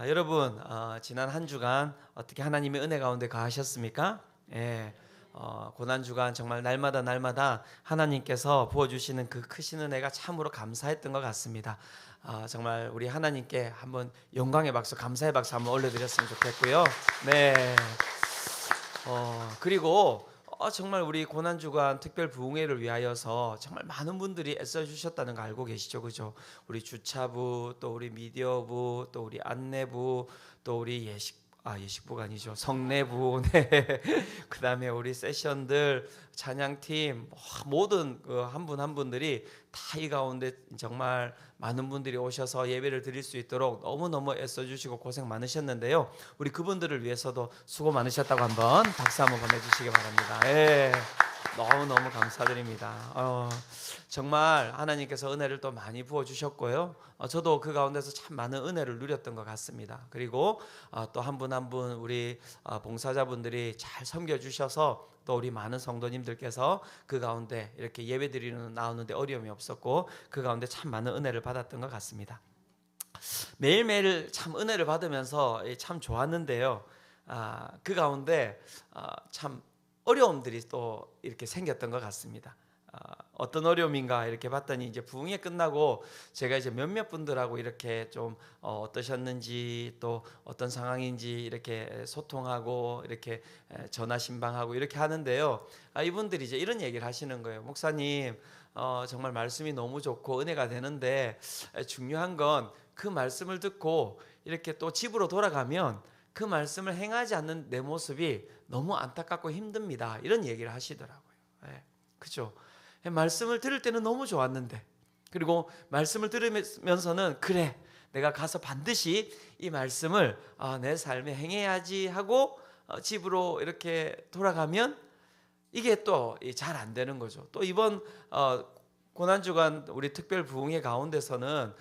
여러분, 지난 한 주간 어떻게 하나님의 은혜 가운데 거하셨습니까? 예, 고난 주간 정말 날마다 하나님께서 부어주시는 그 크신 은혜가 참으로 감사했던 것 같습니다. 정말 우리 하나님께 한번 영광의 박수, 감사의 박수 한번 올려드렸으면 좋겠고요. 네. 그리고 정말 우리 고난주간 특별 부흥회를 위하여서 정말 많은 분들이 애써주셨다는 거 알고 계시죠? 그죠? 우리 주차부, 또 우리 미디어부, 또 우리 안내부, 또 우리 예식부가 아니죠. 성내부, 네. 그 다음에 우리 세션들, 찬양팀, 모든 한 분 한 분들이 다 이 가운데 정말 많은 분들이 오셔서 예배를 드릴 수 있도록 너무너무 애써주시고 고생 많으셨는데요. 우리 그분들을 위해서도 수고 많으셨다고 한번 박수 한번 보내주시기 바랍니다. 예. 너무너무 감사드립니다. 정말 하나님께서 은혜를 또 많이 부어주셨고요. 저도 그 가운데서 참 많은 은혜를 누렸던 것 같습니다. 그리고 또 한 분 한 분 우리 봉사자분들이 잘 섬겨주셔서 또 우리 많은 성도님들께서 그 가운데 이렇게 예배드리는 나오는데 어려움이 없었고 그 가운데 참 많은 은혜를 받았던 것 같습니다. 매일매일 참 은혜를 받으면서 참 좋았는데요. 그 가운데 참 어려움들이 또 이렇게 생겼던 것 같습니다. 어떤 어려움인가 이렇게 봤더니 이제 부흥회 끝나고 제가 이제 몇몇 분들하고 이렇게 좀 어떠셨는지 또 어떤 상황인지 이렇게 소통하고 이렇게 전화 신방하고 이렇게 하는데요. 이분들이 이제 이런 얘기를 하시는 거예요. 목사님, 정말 말씀이 너무 좋고 은혜가 되는데 중요한 건 그 말씀을 듣고 이렇게 또 집으로 돌아가면 그 말씀을 행하지 않는 내 모습이 너무 안타깝고 힘듭니다. 이런 얘기를 하시더라고요. 그죠? 말씀을 들을 때는 너무 좋았는데, 그리고 말씀을 들으면서는 그래, 내가 가서 반드시 이 말씀을 내 삶에 행해야지 하고 집으로 이렇게 돌아가면 이게 또 잘 안 되는 거죠. 또 이번 고난주간 우리 특별 부흥회 가운데서는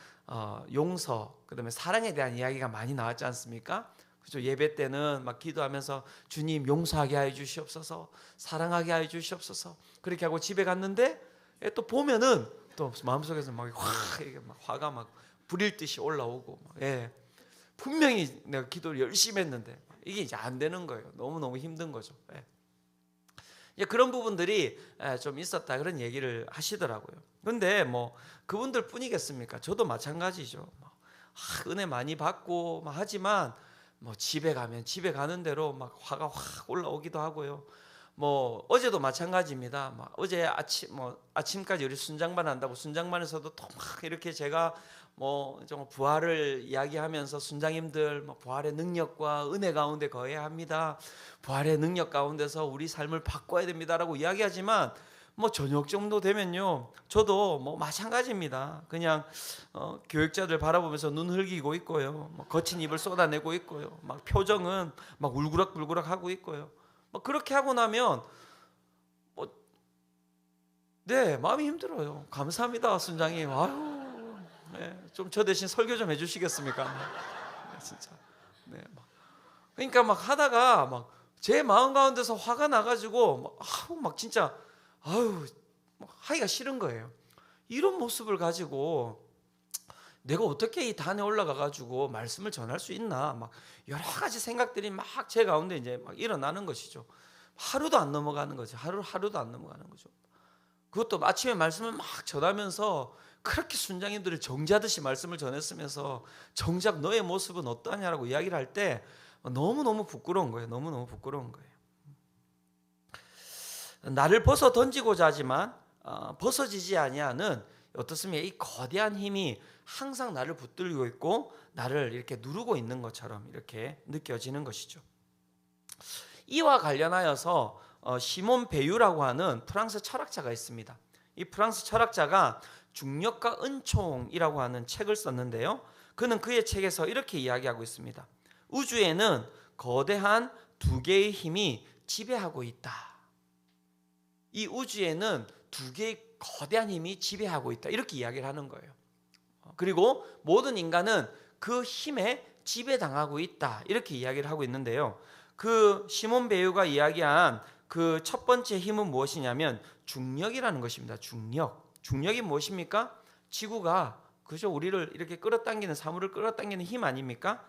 용서, 그다음에 사랑에 대한 이야기가 많이 나왔지 않습니까? 그죠? 예배 때는 막 기도하면서 주님 용서하게 하여 주시옵소서, 사랑하게 하여 주시옵소서 그렇게 하고 집에 갔는데 또 보면은 또 마음속에서 이게 막 화가 막 불일 듯이 올라오고 분명히 내가 기도를 열심히 했는데 이게 이제 안 되는 거예요. 너무너무 힘든 거죠. 그런 부분들이 좀 있었다 그런 얘기를 하시더라고요. 그런데 뭐 그분들 뿐이겠습니까? 저도 마찬가지죠. 은혜 많이 받고 하지만 뭐 집에 가면 집에 가는 대로 막 화가 확 올라오기도 하고요. 뭐 어제도 마찬가지입니다. 막 어제 아침까지 우리 순장반 한다고 순장반에서도 또 막 이렇게 제가 뭐 좀 부활을 이야기하면서 순장님들 뭐 부활의 능력과 은혜 가운데 거해야 합니다. 부활의 능력 가운데서 우리 삶을 바꿔야 됩니다라고 이야기하지만 뭐 저녁 정도 되면요, 저도 뭐 마찬가지입니다. 그냥 교육자들 바라보면서 눈 흘기고 있고요, 뭐 거친 입을 쏟아내고 있고요, 막 표정은 막 울그락불그락 하고 있고요. 뭐 그렇게 하고 나면 마음이 힘들어요. 감사합니다, 순장님. 아유, 좀 저 대신 설교 좀 해주시겠습니까? 진짜. 그러니까 막 하다가 막 제 마음 가운데서 화가 나가지고 막 진짜 하기가 싫은 거예요. 이런 모습을 가지고 내가 어떻게 이 단에 올라가가지고 말씀을 전할 수 있나, 막 여러 가지 생각들이 막 제 가운데 이제 막 일어나는 것이죠. 하루도 안 넘어가는 거죠. 하루도 안 넘어가는 거죠. 그것도 아침에 말씀을 막 전하면서 그렇게 순장님들을 정죄하듯이 말씀을 전했으면서 정작 너의 모습은 어떠하냐라고 이야기를 할 때 너무너무 부끄러운 거예요. 너무너무 부끄러운 거예요. 나를 벗어 던지고자 하지만 벗어지지 아니하는 어떻습니까? 이 거대한 힘이 항상 나를 붙들고 있고 나를 이렇게 누르고 있는 것처럼 이렇게 느껴지는 것이죠. 이와 관련하여서 시몬 베유라고 하는 프랑스 철학자가 있습니다. 이 프랑스 철학자가 중력과 은총이라고 하는 책을 썼는데요, 그는 그의 책에서 이렇게 이야기하고 있습니다. 우주에는 거대한 두 개의 힘이 지배하고 있다. 이 우주에는 두 개의 거대한 힘이 지배하고 있다, 이렇게 이야기를 하는 거예요. 그리고 모든 인간은 그 힘에 지배당하고 있다, 이렇게 이야기를 하고 있는데요, 그 시몬 베유가 이야기한 그 첫 번째 힘은 무엇이냐면 중력이라는 것입니다. 중력이 무엇입니까? 지구가, 그죠? 우리를 이렇게 끌어당기는, 사물을 끌어당기는 힘 아닙니까?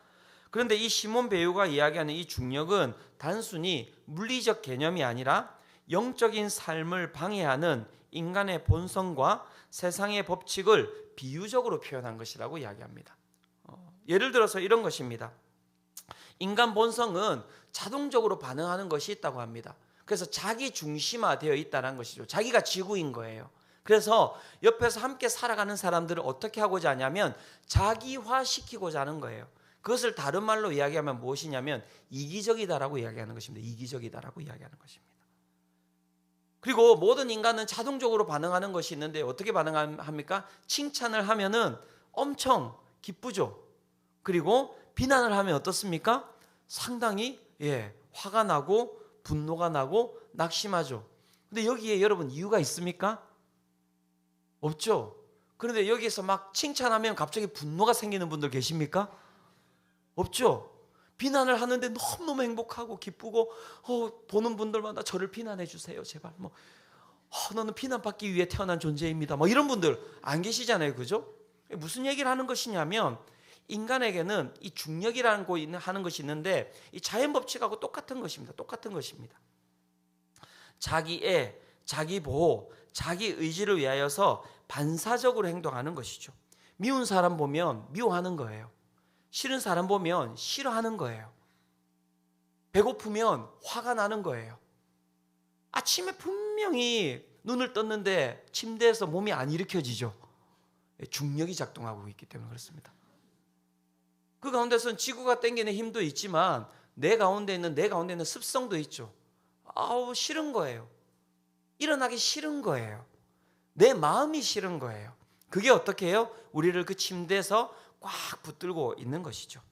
그런데 이 시몬 배우가 이야기하는 이 중력은 단순히 물리적 개념이 아니라 영적인 삶을 방해하는 인간의 본성과 세상의 법칙을 비유적으로 표현한 것이라고 이야기합니다. 예를 들어서 이런 것입니다. 인간 본성은 자동적으로 반응하는 것이 있다고 합니다. 그래서 자기 중심화되어 있다는 것이죠. 자기가 지구인 거예요. 그래서 옆에서 함께 살아가는 사람들을 어떻게 하고자 하냐면 자기화시키고자 하는 거예요. 그것을 다른 말로 이야기하면 무엇이냐면 이기적이다라고 이야기하는 것입니다. 이기적이다라고 이야기하는 것입니다. 그리고 모든 인간은 자동적으로 반응하는 것이 있는데 어떻게 반응합니까? 칭찬을 하면은 엄청 기쁘죠. 그리고 비난을 하면 어떻습니까? 상당히 화가 나고 분노가 나고 낙심하죠. 근데 여기에 여러분 이유가 있습니까? 없죠. 그런데 여기에서 막 칭찬하면 갑자기 분노가 생기는 분들 계십니까? 없죠. 비난을 하는데 너무너무 행복하고 기쁘고 보는 분들마다 저를 비난해 주세요 제발 너는 비난받기 위해 태어난 존재입니다 이런 분들 안 계시잖아요. 그죠? 무슨 얘기를 하는 것이냐면 인간에게는 이 중력이라는 하는 것이 있는데 이 자연 법칙하고 똑같은 것입니다. 똑같은 것입니다. 자기애, 자기 보호, 자기 의지를 위하여서 반사적으로 행동하는 것이죠. 미운 사람 보면 미워하는 거예요. 싫은 사람 보면 싫어하는 거예요. 배고프면 화가 나는 거예요. 아침에 분명히 눈을 떴는데 침대에서 몸이 안 일으켜지죠. 중력이 작동하고 있기 때문에 그렇습니다. 그 가운데서는 지구가 당기는 힘도 있지만 내 가운데 있는 습성도 있죠. 싫은 거예요. 일어나기 싫은 거예요. 내 마음이 싫은 거예요. 그게 어떻게 해요? 우리를 그 침대에서 꽉 붙들고 있는 것이죠.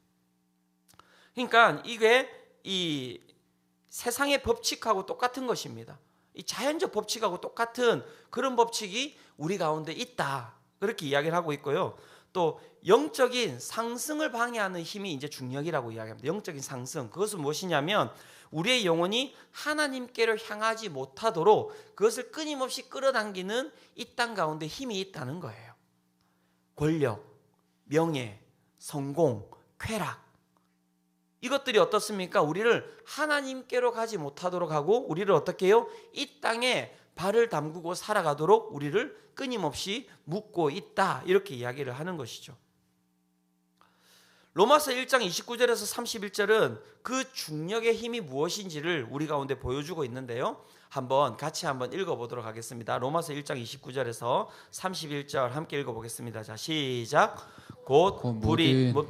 그러니까 이게 이 세상의 법칙하고 똑같은 것입니다. 이 자연적 법칙하고 똑같은 그런 법칙이 우리 가운데 있다. 그렇게 이야기를 하고 있고요. 또 영적인 상승을 방해하는 힘이 이제 중력이라고 이야기합니다. 영적인 상승. 그것은 무엇이냐면 우리의 영혼이 하나님께로 향하지 못하도록 그것을 끊임없이 끌어당기는 이 땅 가운데 힘이 있다는 거예요. 권력, 명예, 성공, 쾌락. 이것들이 어떻습니까? 우리를 하나님께로 가지 못하도록 하고 우리를 어떻게 해요? 이 땅에 발을 담그고 살아가도록 우리를 끊임없이 묶고 있다. 이렇게 이야기를 하는 것이죠. 로마서 1장 29절에서 31절은 그 중력의 힘이 무엇인지를 우리 가운데 보여주고 있는데요. 같이 한번 읽어보도록 하겠습니다. 로마서 1장 29절에서 31절 함께 읽어보겠습니다. 자, 시작. 곧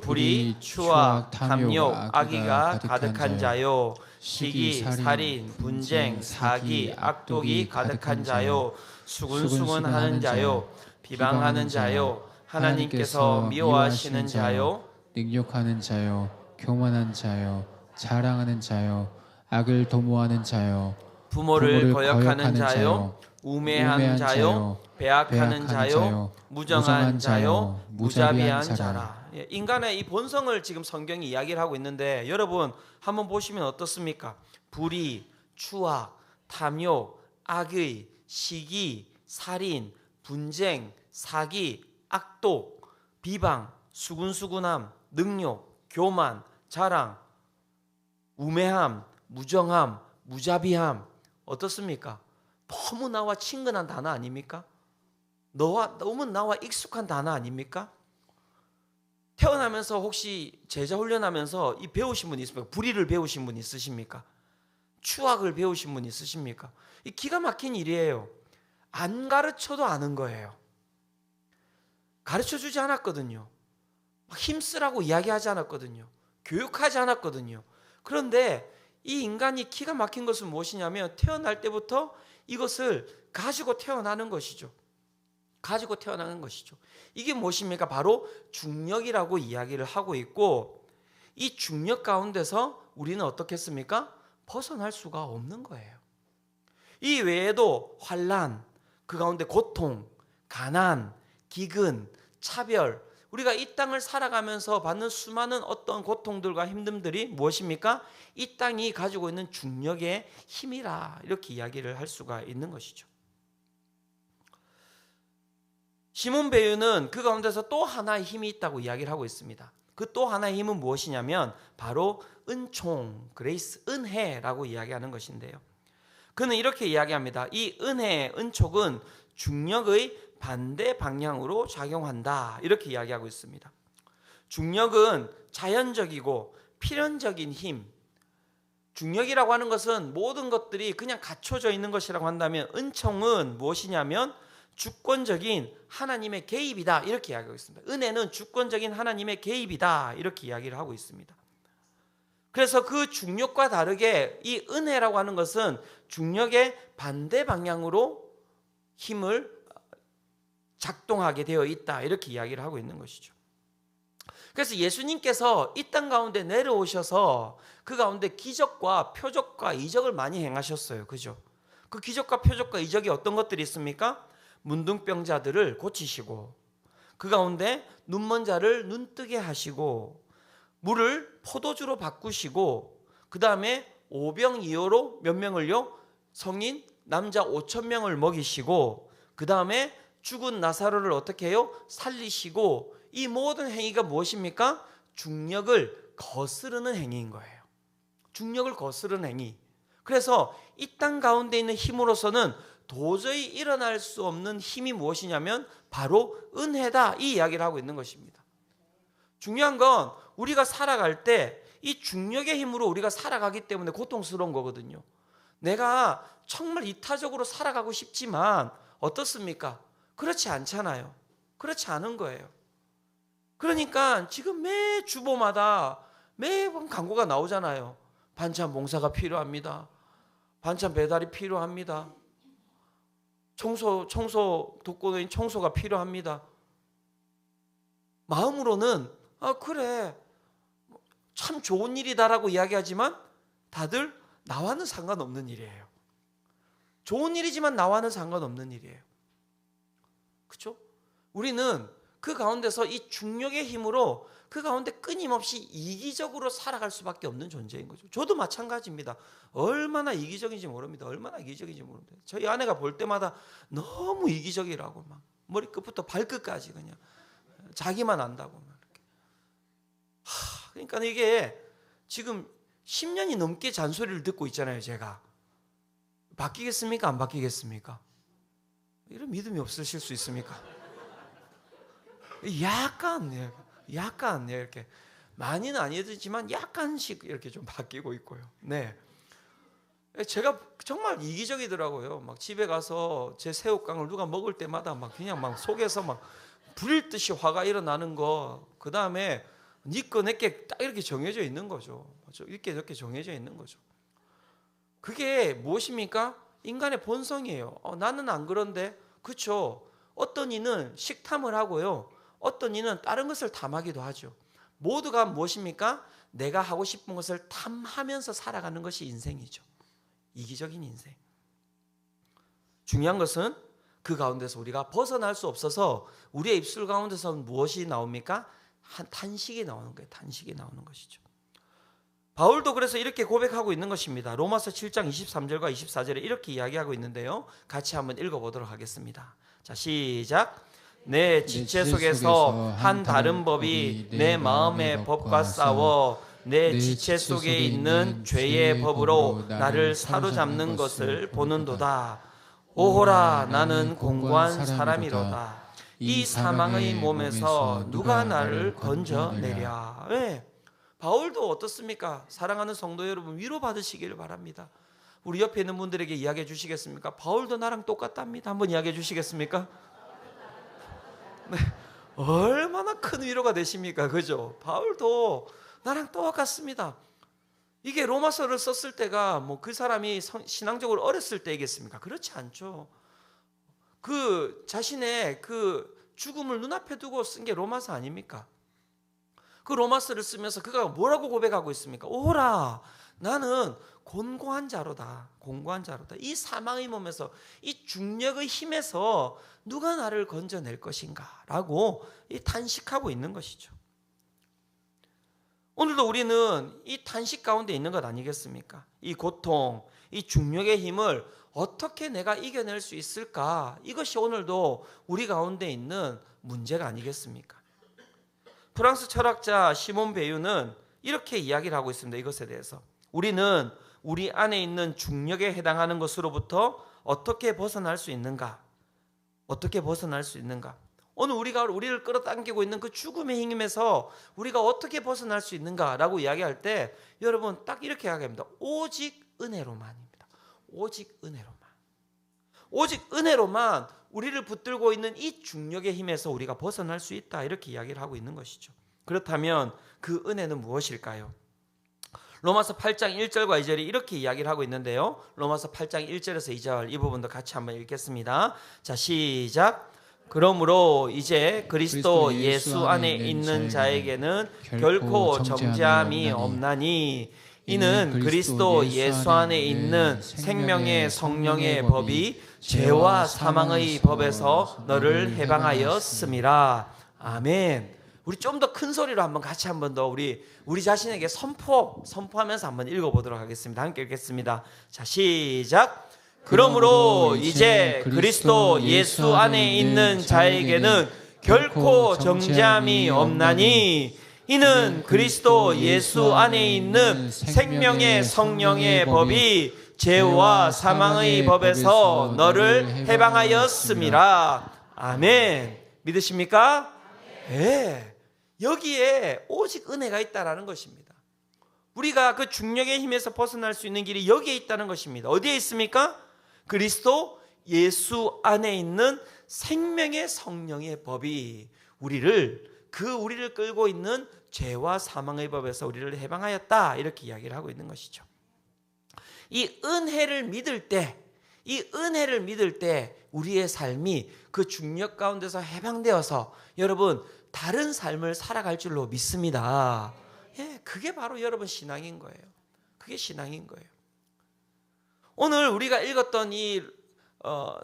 불의, 추악, 탐욕, 악의가 가득한 자요, 시기, 살인, 분쟁, 사기, 악독이 가득한 자요, 수군수군하는 자요, 비방하는 자요, 하나님께서 미워하시는 자요, 능욕하는 자요, 교만한 자요, 자랑하는 자요, 악을 도모하는 자요, 부모를 거역하는 자요, 우매한 자요, 배악하는 자요, 무정한 자요, 무자비한 자라. 인간의 이 본성을 지금 성경이 이야기를 하고 있는데 여러분 한번 보시면 어떻습니까? 불의, 추악, 탐욕, 악의, 시기, 살인, 분쟁, 사기, 악독, 비방, 수군수군함, 능욕, 교만, 자랑, 우매함, 무정함, 무자비함. 어떻습니까? 너무 나와 친근한 단어 아닙니까? 너무 나와 익숙한 단어 아닙니까? 태어나면서 혹시 제자 훈련하면서 이 배우신 분 있습니까? 불의를 배우신 분 있으십니까? 추악을 배우신 분 있으십니까? 이 기가 막힌 일이에요. 안 가르쳐도 아는 거예요. 가르쳐주지 않았거든요. 힘쓰라고 이야기하지 않았거든요. 교육하지 않았거든요. 그런데 이 인간이 기가 막힌 것은 무엇이냐면 태어날 때부터 이것을 가지고 태어나는 것이죠. 가지고 태어나는 것이죠. 이게 무엇입니까? 바로 중력이라고 이야기를 하고 있고 이 중력 가운데서 우리는 어떻겠습니까? 벗어날 수가 없는 거예요. 이 외에도 환난, 그 가운데 고통, 가난, 기근, 차별, 우리가 이 땅을 살아가면서 받는 수많은 어떤 고통들과 힘듦들이 무엇입니까? 이 땅이 가지고 있는 중력의 힘이라 이렇게 이야기를 할 수가 있는 것이죠. 시몬 베유는 그 가운데서 또 하나의 힘이 있다고 이야기를 하고 있습니다. 그 또 하나의 힘은 무엇이냐면 바로 은총, 그레이스, 은혜라고 이야기하는 것인데요. 그는 이렇게 이야기합니다. 이 은혜, 은총은 중력의 반대 방향으로 작용한다. 이렇게 이야기하고 있습니다. 중력은 자연적이고 필연적인 힘, 중력이라고 하는 것은 모든 것들이 그냥 갖춰져 있는 것이라고 한다면 은총은 무엇이냐면 주권적인 하나님의 개입이다 이렇게 이야기하고 있습니다. 은혜는 주권적인 하나님의 개입이다 이렇게 이야기를 하고 있습니다. 그래서 그 중력과 다르게 이 은혜라고 하는 것은 중력의 반대 방향으로 힘을 작동하게 되어 있다 이렇게 이야기를 하고 있는 것이죠. 그래서 예수님께서 이 땅 가운데 내려오셔서 그 가운데 기적과 표적과 이적을 많이 행하셨어요. 그죠? 그 기적과 표적과 이적이 어떤 것들이 있습니까? 문둥병자들을 고치시고 그 가운데 눈먼 자를 눈뜨게 하시고 물을 포도주로 바꾸시고 그 다음에 오병이어로 몇 명을요? 성인 남자 5,000명을 먹이시고 그 다음에 죽은 나사로를 어떻게 해요? 살리시고 이 모든 행위가 무엇입니까? 중력을 거스르는 행위인 거예요. 중력을 거스르는 행위. 그래서 이 땅 가운데 있는 힘으로서는 도저히 일어날 수 없는 힘이 무엇이냐면 바로 은혜다 이 이야기를 하고 있는 것입니다. 중요한 건 우리가 살아갈 때 이 중력의 힘으로 우리가 살아가기 때문에 고통스러운 거거든요. 내가 정말 이타적으로 살아가고 싶지만 어떻습니까? 그렇지 않잖아요. 그렇지 않은 거예요. 그러니까 지금 매 주보마다 매번 광고가 나오잖아요. 반찬 봉사가 필요합니다. 반찬 배달이 필요합니다. 청소 독거노인 청소가 필요합니다. 마음으로는 그래 참 좋은 일이다라고 이야기하지만 다들 나와는 상관없는 일이에요. 좋은 일이지만 나와는 상관없는 일이에요. 그렇죠? 우리는 그 가운데서 이 중력의 힘으로 그 가운데 끊임없이 이기적으로 살아갈 수밖에 없는 존재인 거죠. 저도 마찬가지입니다. 얼마나 이기적인지 모릅니다. 얼마나 이기적인지 모릅니다. 저희 아내가 볼 때마다 너무 이기적이라고 막 머리끝부터 발끝까지 그냥 자기만 안다고 막 이렇게. 그러니까 이게 지금 10년이 넘게 잔소리를 듣고 있잖아요. 제가 바뀌겠습니까? 안 바뀌겠습니까? 이런 믿음이 없으실 수 있습니까? 약간 이렇게 많이는 아니지만 약간씩 이렇게 좀 바뀌고 있고요. 네, 제가 정말 이기적이더라고요. 막 집에 가서 제 새우깡을 누가 먹을 때마다 막 그냥 막 속에서 막 불일 듯이 화가 일어나는 거. 그 다음에 네 거 내게 딱 이렇게 정해져 있는 거죠. 이렇게 정해져 있는 거죠. 그게 무엇입니까? 인간의 본성이에요. 나는 안 그런데, 그렇죠? 어떤 이는 식탐을 하고요. 어떤 이는 다른 것을 탐하기도 하죠. 모두가 무엇입니까? 내가 하고 싶은 것을 탐하면서 살아가는 것이 인생이죠. 이기적인 인생. 중요한 것은 그 가운데서 우리가 벗어날 수 없어서 우리의 입술 가운데서 무엇이 나옵니까? 탄식이 나오는 거예요. 탄식이 나오는 것이죠. 바울도 그래서 이렇게 고백하고 있는 것입니다. 로마서 7장 23절과 24절에 이렇게 이야기하고 있는데요. 같이 한번 읽어보도록 하겠습니다. 자, 시작. 내 지체 속에서 한 다른 법이 내 마음의 법과 싸워 내 지체 속에 있는 죄의 법으로 나를 사로잡는 것을 보는도다. 오호라 나는 공고한 사람이로다. 이 사망의 몸에서 누가 나를 건져내랴. 네. 바울도 어떻습니까? 사랑하는 성도 여러분, 위로받으시기를 바랍니다. 우리 옆에 있는 분들에게 이야기해 주시겠습니까? 바울도 나랑 똑같답니다. 한번 이야기해 주시겠습니까? 네. 얼마나 큰 위로가 되십니까? 그죠? 바울도 나랑 똑같습니다. 이게 로마서를 썼을 때가 뭐 그 사람이 신앙적으로 어렸을 때이겠습니까? 그렇지 않죠. 그 자신의 그 죽음을 눈앞에 두고 쓴 게 로마서 아닙니까? 그 로마서를 쓰면서 그가 뭐라고 고백하고 있습니까? 오라 나는 곤고한 자로다. 곤고한 자로다. 이 사망의 몸에서 이 중력의 힘에서 누가 나를 건져낼 것인가 라고 탄식하고 있는 것이죠. 오늘도 우리는 이 탄식 가운데 있는 것 아니겠습니까? 이 고통, 이 중력의 힘을 어떻게 내가 이겨낼 수 있을까? 이것이 오늘도 우리 가운데 있는 문제가 아니겠습니까? 프랑스 철학자 시몬 베유는 이렇게 이야기를 하고 있습니다. 이것에 대해서 우리는 우리 안에 있는 중력에 해당하는 것으로부터 어떻게 벗어날 수 있는가? 어떻게 벗어날 수 있는가? 오늘 우리를 끌어당기고 있는 그 죽음의 힘에서 우리가 어떻게 벗어날 수 있는가라고 이야기할 때 여러분 딱 이렇게 이야기합니다. 오직 은혜로만입니다. 오직 은혜로만. 오직 은혜로만 우리를 붙들고 있는 이 중력의 힘에서 우리가 벗어날 수 있다. 이렇게 이야기를 하고 있는 것이죠. 그렇다면 그 은혜는 무엇일까요? 로마서 8장 1절과 2절이 이렇게 이야기를 하고 있는데요. 로마서 8장 1절에서 2절 이 부분도 같이 한번 읽겠습니다. 자, 시작. 그러므로 이제 그리스도 예수 안에 있는 자에게는 결코 정죄함이 없나니 이는 그리스도 예수 안에 있는 생명의 성령의 법이 죄와 사망의 법에서 너를 해방하였음이라. 아멘. 우리 좀 더 큰 소리로 한번 같이 한번 더 우리 자신에게 선포하면서 한번 읽어보도록 하겠습니다. 함께 읽겠습니다. 자, 시작. 그러므로 이제 그리스도 예수 안에 있는 자에게는 결코 정죄함이 없나니 이는 그리스도 예수 안에 있는 생명의 성령의 법이 죄와 사망의 법에서 너를 해방하였음이라. 아멘. 믿으십니까? 네. 여기에 오직 은혜가 있다라는 것입니다. 우리가 그 중력의 힘에서 벗어날 수 있는 길이 여기에 있다는 것입니다. 어디에 있습니까? 그리스도 예수 안에 있는 생명의 성령의 법이 우리를 끌고 있는 죄와 사망의 법에서 우리를 해방하였다. 이렇게 이야기를 하고 있는 것이죠. 이 은혜를 믿을 때 우리의 삶이 그 중력 가운데서 해방되어서 여러분 다른 삶을 살아갈 줄로 믿습니다. 예, 그게 바로 여러분 신앙인 거예요. 그게 신앙인 거예요. 오늘 우리가 읽었던 이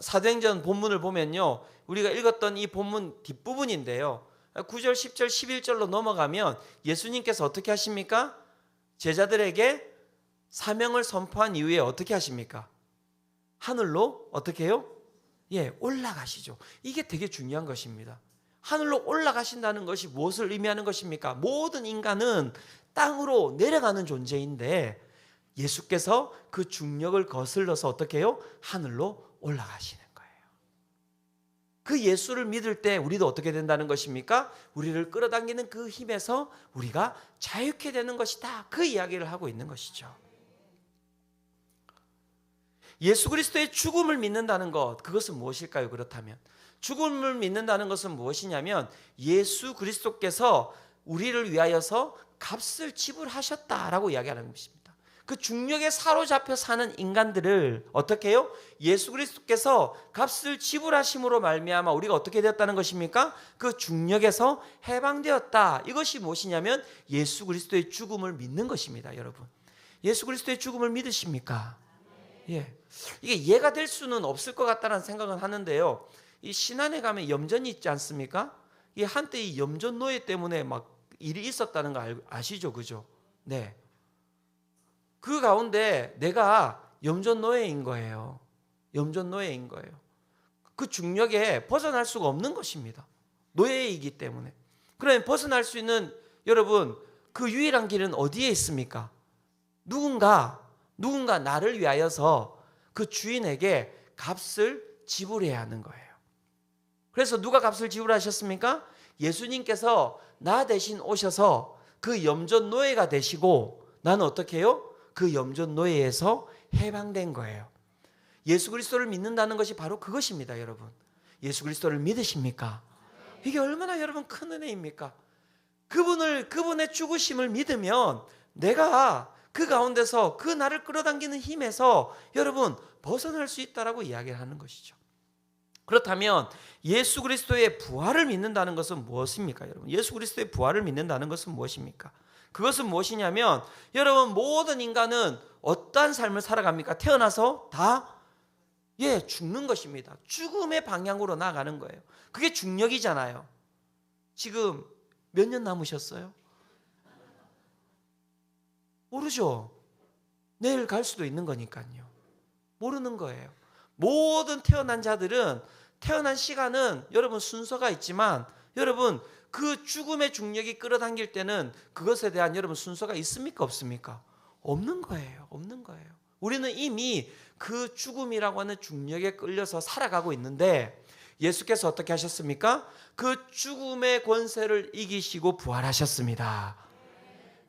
사도행전 본문을 보면요, 우리가 읽었던 이 본문 뒷부분인데요, 9절, 10절, 11절로 넘어가면 예수님께서 어떻게 하십니까? 제자들에게 사명을 선포한 이후에 어떻게 하십니까? 하늘로 어떻게 해요? 예, 올라가시죠. 이게 되게 중요한 것입니다. 하늘로 올라가신다는 것이 무엇을 의미하는 것입니까? 모든 인간은 땅으로 내려가는 존재인데 예수께서 그 중력을 거슬러서 어떻게 해요? 하늘로 올라가시는 거예요. 그 예수를 믿을 때 우리도 어떻게 된다는 것입니까? 우리를 끌어당기는 그 힘에서 우리가 자유케 되는 것이다. 그 이야기를 하고 있는 것이죠. 예수 그리스도의 죽음을 믿는다는 것, 그것은 무엇일까요? 그렇다면 죽음을 믿는다는 것은 무엇이냐면 예수 그리스도께서 우리를 위하여서 값을 지불하셨다라고 이야기하는 것입니다. 그 중력에 사로잡혀 사는 인간들을 어떻게 해요? 예수 그리스도께서 값을 지불하심으로 말미암아 우리가 어떻게 되었다는 것입니까? 그 중력에서 해방되었다. 이것이 무엇이냐면 예수 그리스도의 죽음을 믿는 것입니다. 여러분, 예수 그리스도의 죽음을 믿으십니까? 예, 이게 이해가 될 수는 없을 것 같다는 생각은 하는데요, 이 신안에 가면 염전이 있지 않습니까? 이 한때 이 염전 노예 때문에 막 일이 있었다는 거 아시죠? 그죠? 네. 그 가운데 내가 염전 노예인 거예요. 염전 노예인 거예요. 그 중력에 벗어날 수가 없는 것입니다. 노예이기 때문에. 그러면 벗어날 수 있는 여러분 그 유일한 길은 어디에 있습니까? 누군가 나를 위하여서 그 주인에게 값을 지불해야 하는 거예요. 그래서 누가 값을 지불하셨습니까? 예수님께서 나 대신 오셔서 그 염전 노예가 되시고 나는 어떻게 해요? 그 염전 노예에서 해방된 거예요. 예수 그리스도를 믿는다는 것이 바로 그것입니다. 여러분, 예수 그리스도를 믿으십니까? 이게 얼마나 여러분 큰 은혜입니까? 그분의 죽으심을 믿으면 내가 그 가운데서 그 나를 끌어당기는 힘에서 여러분 벗어날 수 있다라고 이야기를 하는 것이죠. 그렇다면 예수 그리스도의 부활을 믿는다는 것은 무엇입니까? 여러분, 예수 그리스도의 부활을 믿는다는 것은 무엇입니까? 그것은 무엇이냐면 여러분 모든 인간은 어떠한 삶을 살아갑니까? 태어나서 다 죽는 것입니다. 죽음의 방향으로 나아가는 거예요. 그게 중력이잖아요. 지금 몇 년 남으셨어요? 모르죠. 내일 갈 수도 있는 거니까요. 모르는 거예요. 모든 태어난 자들은 태어난 시간은 여러분 순서가 있지만 여러분 그 죽음의 중력이 끌어당길 때는 그것에 대한 여러분 순서가 있습니까? 없습니까? 없는 거예요. 없는 거예요. 우리는 이미 그 죽음이라고 하는 중력에 끌려서 살아가고 있는데 예수께서 어떻게 하셨습니까? 그 죽음의 권세를 이기시고 부활하셨습니다.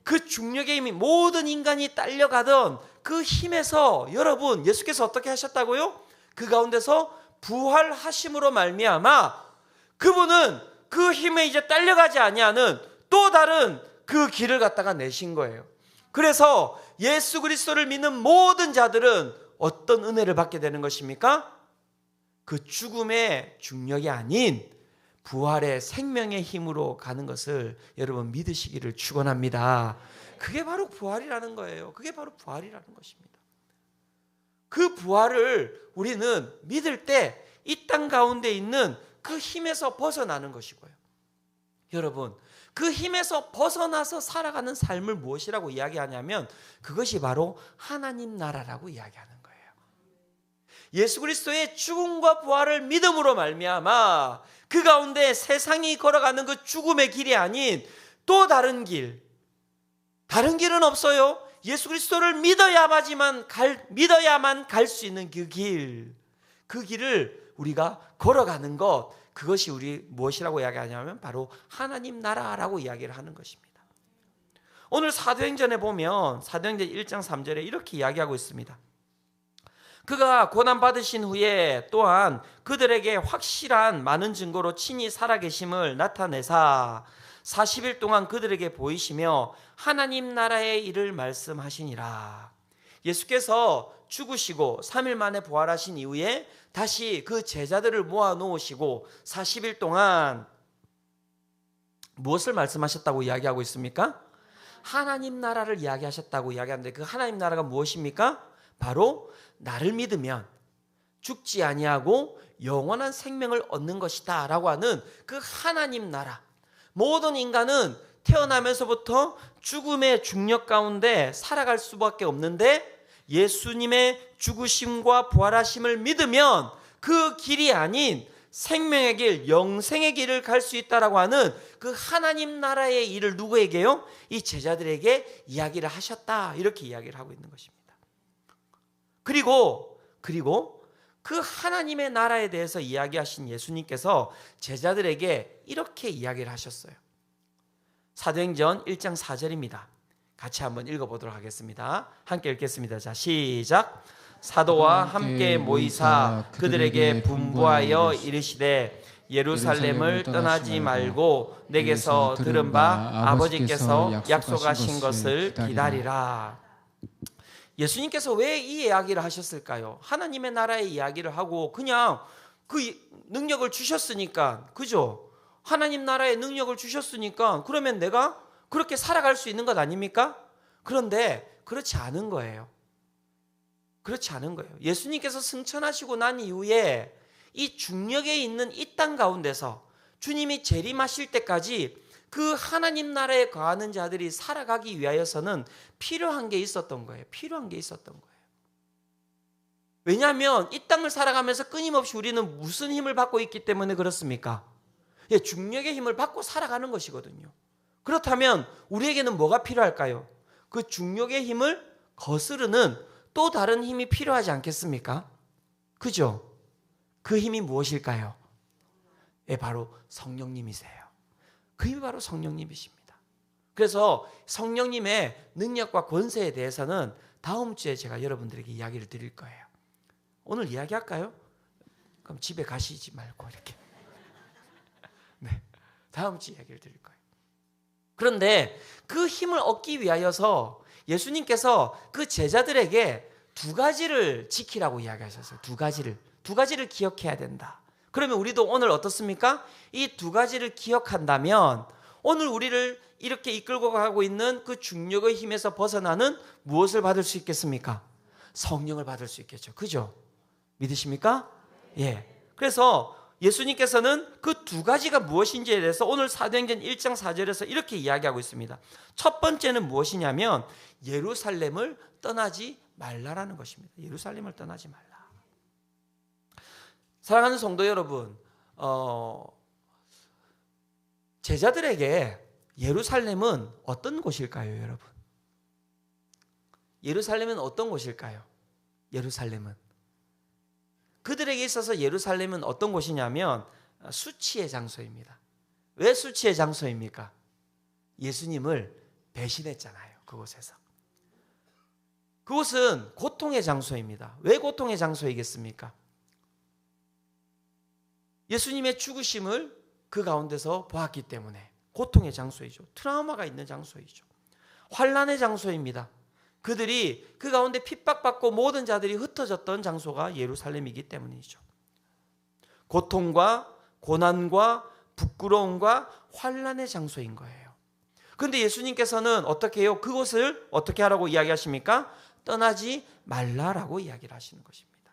그 중력의 힘이 모든 인간이 딸려가던 그 힘에서 여러분 예수께서 어떻게 하셨다고요? 그 가운데서 부활하심으로 말미암아 그분은 그 힘에 이제 딸려가지 아니하는 또 다른 그 길을 갖다가 내신 거예요. 그래서 예수 그리스도를 믿는 모든 자들은 어떤 은혜를 받게 되는 것입니까? 그 죽음의 중력이 아닌 부활의 생명의 힘으로 가는 것을 여러분 믿으시기를 축원합니다. 그게 바로 부활이라는 거예요. 그게 바로 부활이라는 것입니다. 그 부활을 우리는 믿을 때 이 땅 가운데 있는 그 힘에서 벗어나는 것이고요. 여러분, 그 힘에서 벗어나서 살아가는 삶을 무엇이라고 이야기하냐면 그것이 바로 하나님 나라라고 이야기하는 거예요. 예수 그리스도의 죽음과 부활을 믿음으로 말미암아 그 가운데 세상이 걸어가는 그 죽음의 길이 아닌 또 다른 길, 다른 길은 없어요. 예수 그리스도를 믿어야만 갈 수 있는 그 길을 우리가 걸어가는 것, 그것이 우리 무엇이라고 이야기하냐면 바로 하나님 나라라고 이야기를 하는 것입니다. 오늘 사도행전에 보면 사도행전 1장 3절에 이렇게 이야기하고 있습니다. 그가 고난받으신 후에 또한 그들에게 확실한 많은 증거로 친히 살아계심을 나타내사 40일 동안 그들에게 보이시며 하나님 나라의 일을 말씀하시니라. 예수께서 죽으시고 3일 만에 부활하신 이후에 다시 그 제자들을 모아놓으시고 40일 동안 무엇을 말씀하셨다고 이야기하고 있습니까? 하나님 나라를 이야기하셨다고 이야기하는데 그 하나님 나라가 무엇입니까? 바로 나를 믿으면 죽지 아니하고 영원한 생명을 얻는 것이다 라고 하는 그 하나님 나라. 모든 인간은 태어나면서부터 죽음의 중력 가운데 살아갈 수밖에 없는데 예수님의 죽으심과 부활하심을 믿으면 그 길이 아닌 생명의 길, 영생의 길을 갈 수 있다라고 하는 그 하나님 나라의 일을 누구에게요? 이 제자들에게 이야기를 하셨다. 이렇게 이야기를 하고 있는 것입니다. 그리고 그 하나님의 나라에 대해서 이야기하신 예수님께서 제자들에게 이렇게 이야기를 하셨어요. 사도행전 1장 4절입니다. 같이 한번 읽어보도록 하겠습니다. 함께 읽겠습니다. 자, 시작. 사도와 함께 모이사 그들에게 분부하여 이르시되 예루살렘을 떠나지 말고 내게서 들은 바 아버지께서 약속하신 것을 기다리라. 예수님께서 왜 이 이야기를 하셨을까요? 하나님의 나라의 이야기를 하고 그냥 그 능력을 주셨으니까, 그죠? 하나님 나라의 능력을 주셨으니까 그러면 내가 그렇게 살아갈 수 있는 것 아닙니까? 그런데 그렇지 않은 거예요. 그렇지 않은 거예요. 예수님께서 승천하시고 난 이후에 이 중력에 있는 이 땅 가운데서 주님이 재림하실 때까지 그 하나님 나라에 거하는 자들이 살아가기 위하여서는 필요한 게 있었던 거예요. 필요한 게 있었던 거예요. 왜냐하면 이 땅을 살아가면서 끊임없이 우리는 무슨 힘을 받고 있기 때문에 그렇습니까? 예, 중력의 힘을 받고 살아가는 것이거든요. 그렇다면 우리에게는 뭐가 필요할까요? 그 중력의 힘을 거스르는 또 다른 힘이 필요하지 않겠습니까? 그죠? 그 힘이 무엇일까요? 예, 바로 성령님이세요. 그 힘이 바로 성령님이십니다. 그래서 성령님의 능력과 권세에 대해서는 다음 주에 제가 여러분들에게 이야기를 드릴 거예요. 오늘 이야기할까요? 그럼 집에 가시지 말고 이렇게. 네, 다음 주에 이야기를 드릴 거예요. 그런데 그 힘을 얻기 위하여서 예수님께서 그 제자들에게 두 가지를 지키라고 이야기하셨어요. 두 가지를 기억해야 된다. 그러면 우리도 오늘 어떻습니까? 이 두 가지를 기억한다면 오늘 우리를 이렇게 이끌고 가고 있는 그 중력의 힘에서 벗어나는 무엇을 받을 수 있겠습니까? 성령을 받을 수 있겠죠. 그죠? 믿으십니까? 예. 그래서 예수님께서는 그 두 가지가 무엇인지에 대해서 오늘 사도행전 1장 4절에서 이렇게 이야기하고 있습니다. 첫 번째는 무엇이냐면 예루살렘을 떠나지 말라라는 것입니다. 예루살렘을 떠나지 말라. 사랑하는 성도 여러분, 제자들에게 예루살렘은 어떤 곳일까요, 여러분? 예루살렘은 어떤 곳일까요? 예루살렘은 그들에게 있어서 예루살렘은 어떤 곳이냐면 수치의 장소입니다. 왜 수치의 장소입니까? 예수님을 배신했잖아요. 그곳에서. 그곳은 고통의 장소입니다. 왜 고통의 장소이겠습니까? 예수님의 죽으심을 그 가운데서 보았기 때문에 고통의 장소이죠. 트라우마가 있는 장소이죠. 환난의 장소입니다. 그들이 그 가운데 핍박받고 모든 자들이 흩어졌던 장소가 예루살렘이기 때문이죠. 고통과 고난과 부끄러움과 환난의 장소인 거예요. 그런데 예수님께서는 어떻게 해요? 그곳을 어떻게 하라고 이야기하십니까? 떠나지 말라라고 이야기를 하시는 것입니다.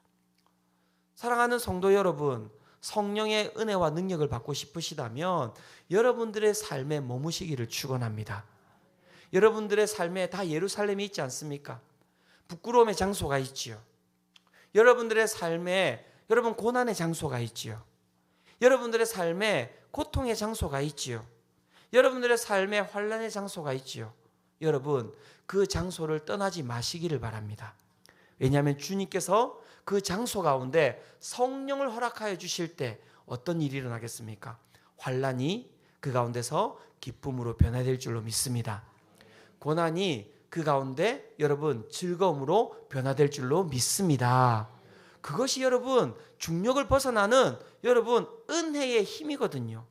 사랑하는 성도 여러분, 성령의 은혜와 능력을 받고 싶으시다면 여러분들의 삶에 머무시기를 축원합니다. 여러분들의 삶에 다 예루살렘이 있지 않습니까? 부끄러움의 장소가 있지요. 여러분들의 삶에 여러분 고난의 장소가 있지요. 여러분들의 삶에 고통의 장소가 있지요. 여러분들의 삶에 환난의 장소가 있지요. 여러분 그 장소를 떠나지 마시기를 바랍니다. 왜냐하면 주님께서 그 장소 가운데 성령을 허락하여 주실 때 어떤 일이 일어나겠습니까? 환난이 그 가운데서 기쁨으로 변화될 줄로 믿습니다. 고난이 그 가운데 여러분 즐거움으로 변화될 줄로 믿습니다. 그것이 여러분 중력을 벗어나는 여러분 은혜의 힘이거든요.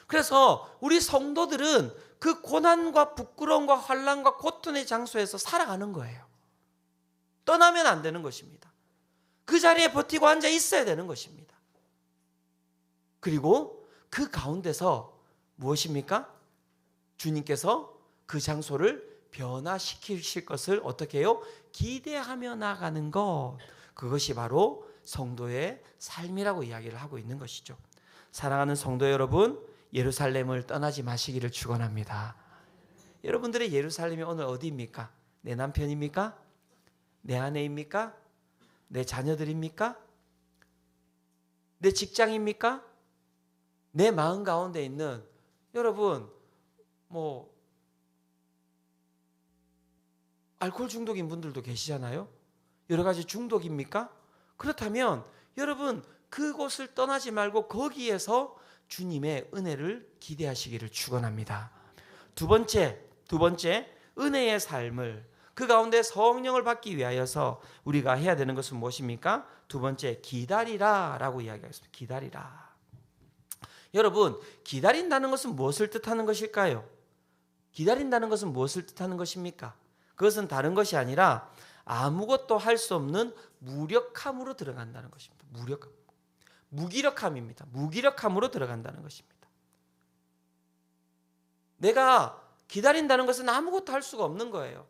그래서 우리 성도들은 그 고난과 부끄러움과 환난과 고통의 장소에서 살아가는 거예요. 떠나면 안 되는 것입니다. 그 자리에 버티고 앉아 있어야 되는 것입니다. 그리고 그 가운데서 무엇입니까? 주님께서 그 장소를 변화시키실 것을 어떻게 해요? 기대하며 나가는 것. 그것이 바로 성도의 삶이라고 이야기를 하고 있는 것이죠. 사랑하는 성도 여러분, 예루살렘을 떠나지 마시기를 축원합니다. 여러분들의 예루살렘이 오늘 어디입니까? 내 남편입니까? 내 아내입니까? 내 자녀들입니까? 내 직장입니까? 내 마음 가운데 있는 여러분 알코올 중독인 분들도 계시잖아요. 여러 가지 중독입니까? 그렇다면 여러분 그곳을 떠나지 말고 거기에서 주님의 은혜를 기대하시기를 축원합니다. 두 번째 은혜의 삶을 그 가운데 성령을 받기 위하여서 우리가 해야 되는 것은 무엇입니까? 두 번째 기다리라라고 이야기하겠습니다. 기다리라. 여러분 기다린다는 것은 무엇을 뜻하는 것일까요? 기다린다는 것은 무엇을 뜻하는 것입니까? 그것은 다른 것이 아니라 아무것도 할 수 없는 무력함으로 들어간다는 것입니다. 무기력함입니다. 무기력함으로 들어간다는 것입니다. 내가 기다린다는 것은 아무것도 할 수가 없는 거예요.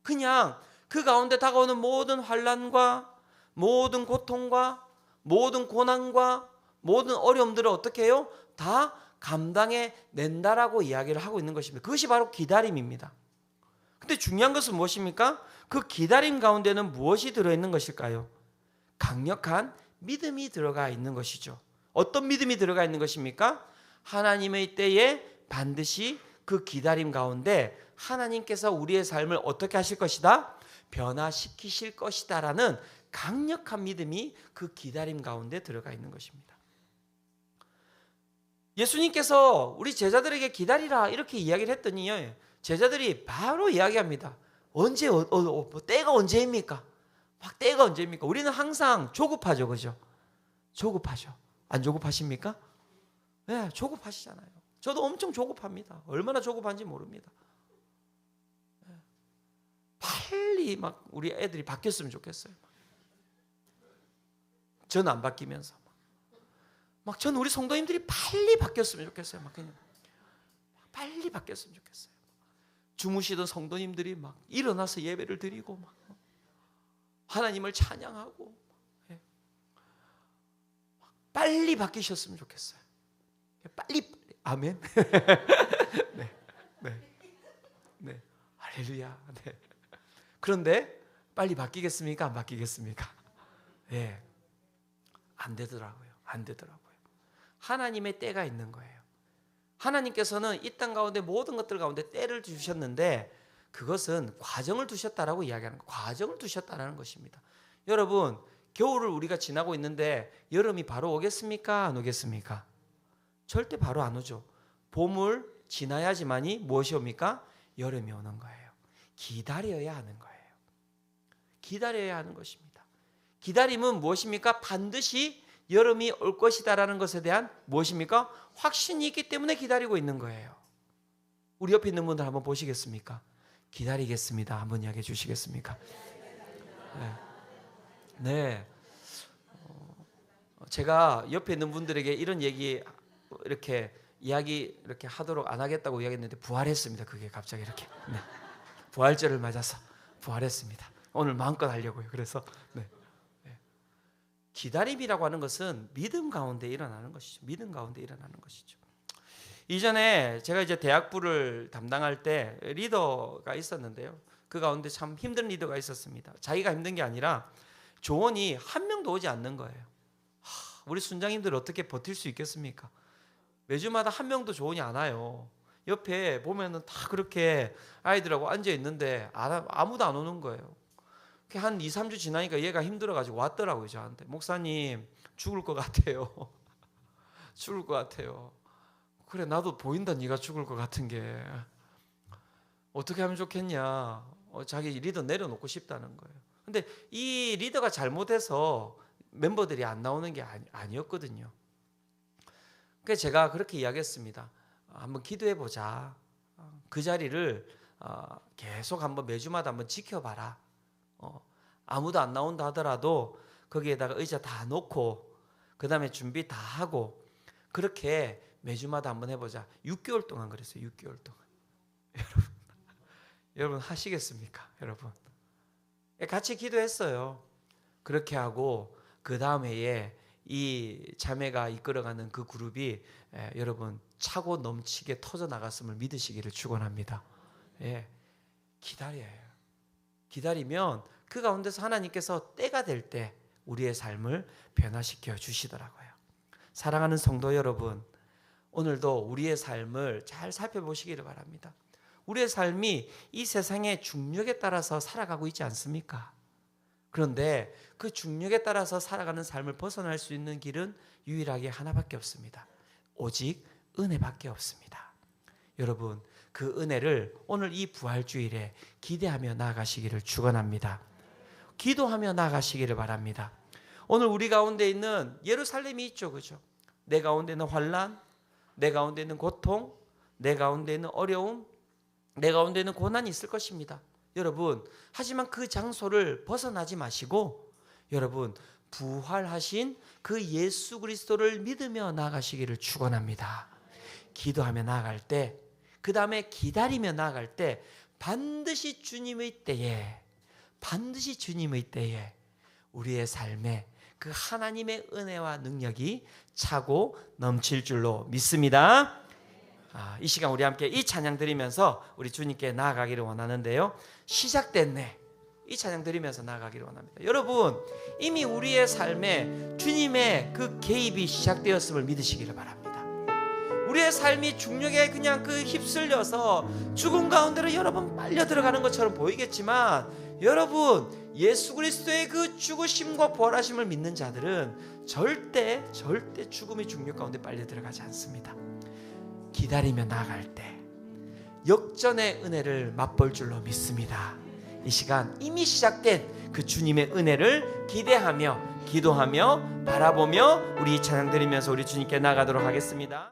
그냥 그 가운데 다가오는 모든 환난과 모든 고통과 모든 고난과 모든 어려움들을 어떻게 해요? 다 감당해 낸다라고 이야기를 하고 있는 것입니다. 그것이 바로 기다림입니다. 근데 중요한 것은 무엇입니까? 그 기다림 가운데는 무엇이 들어있는 것일까요? 강력한 믿음이 들어가 있는 것이죠. 어떤 믿음이 들어가 있는 것입니까? 하나님의 때에 반드시 그 기다림 가운데 하나님께서 우리의 삶을 어떻게 하실 것이다? 변화시키실 것이다 라는 강력한 믿음이 그 기다림 가운데 들어가 있는 것입니다. 예수님께서 우리 제자들에게 기다리라 이렇게 이야기를 했더니 제자들이 바로 이야기합니다. 언제 때가 언제입니까? 막 때가 언제입니까? 우리는 항상 조급하죠, 그죠? 조급하죠. 안 조급하십니까? 네, 조급하시잖아요. 저도 엄청 조급합니다. 얼마나 조급한지 모릅니다. 빨리 막 우리 애들이 바뀌었으면 좋겠어요. 저는 안 바뀌면서 막 저는 우리 성도님들이 빨리 바뀌었으면 좋겠어요. 막 그냥 빨리 바뀌었으면 좋겠어요. 주무시던 성도님들이 막 일어나서 예배를 드리고 막 하나님을 찬양하고 빨리 바뀌셨으면 좋겠어요. 빨리 아멘. 네, 할렐루야. 네. 그런데 빨리 바뀌겠습니까? 안 바뀌겠습니까? 네, 안 되더라고요. 하나님의 때가 있는 거예요. 하나님께서는 이 땅 가운데 모든 것들 가운데 때를 주셨는데 그것은 과정을 두셨다라고 이야기하는 거예요. 과정을 두셨다라는 것입니다. 여러분, 겨울을 우리가 지나고 있는데 여름이 바로 오겠습니까? 안 오겠습니까? 절대 바로 안 오죠. 봄을 지나야지만이 무엇이 옵니까? 여름이 오는 거예요. 기다려야 하는 거예요. 기다려야 하는 것입니다. 기다림은 무엇입니까? 반드시 여름이 올 것이다라는 것에 대한 무엇입니까? 확신이 있기 때문에 기다리고 있는 거예요. 우리 옆에 있는 분들 한번 보시겠습니까? 기다리겠습니다. 한번 이야기해 주시겠습니까? 네. 제가 옆에 있는 분들에게 이런 얘기 이야기 이렇게 하도록 안 하겠다고 이야기했는데 부활했습니다. 그게 갑자기 이렇게. 네. 부활절을 맞아서 부활했습니다. 오늘 마음껏 하려고요. 그래서 네. 기다림이라고 하는 것은 믿음 가운데 일어나는 것이죠. 믿음 가운데 일어나는 것이죠. 이전에 제가 이제 대학부를 담당할 때 리더가 있었는데요. 그 가운데 참 힘든 리더가 있었습니다. 자기가 힘든 게 아니라 조언이 한 명도 오지 않는 거예요. 우리 순장님들 어떻게 버틸 수 있겠습니까? 매주마다 한 명도 조언이 안 와요. 옆에 보면은 다 그렇게 아이들하고 앉아 있는데 아무도 안 오는 거예요. 한 2, 3주 지나니까 얘가 힘들어가지고 왔더라고요. 저한테. 목사님 죽을 것 같아요. 죽을 것 같아요. 그래, 나도 보인다. 네가 죽을 것 같은 게. 어떻게 하면 좋겠냐. 자기 리더 내려놓고 싶다는 거예요. 근데 이 리더가 잘못해서 멤버들이 안 나오는 게 아니었거든요. 그래서 제가 그렇게 이야기했습니다. 한번 기도해 보자. 그 자리를 계속 한번 매주마다 한번 지켜봐라. 아무도 안 나온다 하더라도 거기에다가 의자 다 놓고 그 다음에 준비 다 하고 그렇게 매주마다 한번 해보자. 6개월 동안 그랬어요. 6개월 동안. 여러분 하시겠습니까? 여러분 같이 기도했어요. 그렇게 하고 그 다음 해에 이 자매가 이끌어가는 그 그룹이 여러분 차고 넘치게 터져 나갔음을 믿으시기를 축원합니다. 기다려요. 기다리면 그 가운데서 하나님께서 때가 될 때 우리의 삶을 변화시켜 주시더라고요. 사랑하는 성도 여러분, 오늘도 우리의 삶을 잘 살펴보시기를 바랍니다. 우리의 삶이 이 세상의 중력에 따라서 살아가고 있지 않습니까? 그런데 그 중력에 따라서 살아가는 삶을 벗어날 수 있는 길은 유일하게 하나밖에 없습니다. 오직 은혜밖에 없습니다. 여러분, 그 은혜를 오늘 이 부활주일에 기대하며 나아가시기를 축원합니다. 기도하며 나아가시기를 바랍니다. 오늘 우리 가운데 있는 예루살렘이 있죠, 그죠? 내 가운데 있는 환난, 내 가운데 있는 고통, 내 가운데 있는 어려움, 내 가운데 있는 고난이 있을 것입니다. 여러분, 하지만 그 장소를 벗어나지 마시고 여러분 부활하신 그 예수 그리스도를 믿으며 나아가시기를 축원합니다. 기도하며 나아갈 때, 그 다음에 기다리며 나아갈 때 반드시 주님의 때에 우리의 삶에 그 하나님의 은혜와 능력이 차고 넘칠 줄로 믿습니다. 이 시간 우리 함께 이 찬양 드리면서 우리 주님께 나아가기를 원하는데요. 시작됐네. 이 찬양 드리면서 나아가기를 원합니다. 여러분, 이미 우리의 삶에 주님의 그 개입이 시작되었음을 믿으시기를 바랍니다. 우리의 삶이 중력에 그냥 그 휩쓸려서 죽음 가운데로 여러 번 빨려 들어가는 것처럼 보이겠지만 여러분, 예수 그리스도의 그 죽으심과 부활하심을 믿는 자들은 절대 죽음의 중력 가운데 빨려 들어가지 않습니다. 기다리며 나아갈 때 역전의 은혜를 맛볼 줄로 믿습니다. 이 시간 이미 시작된 그 주님의 은혜를 기대하며 기도하며 바라보며 우리 찬양 드리면서 우리 주님께 나아가도록 하겠습니다.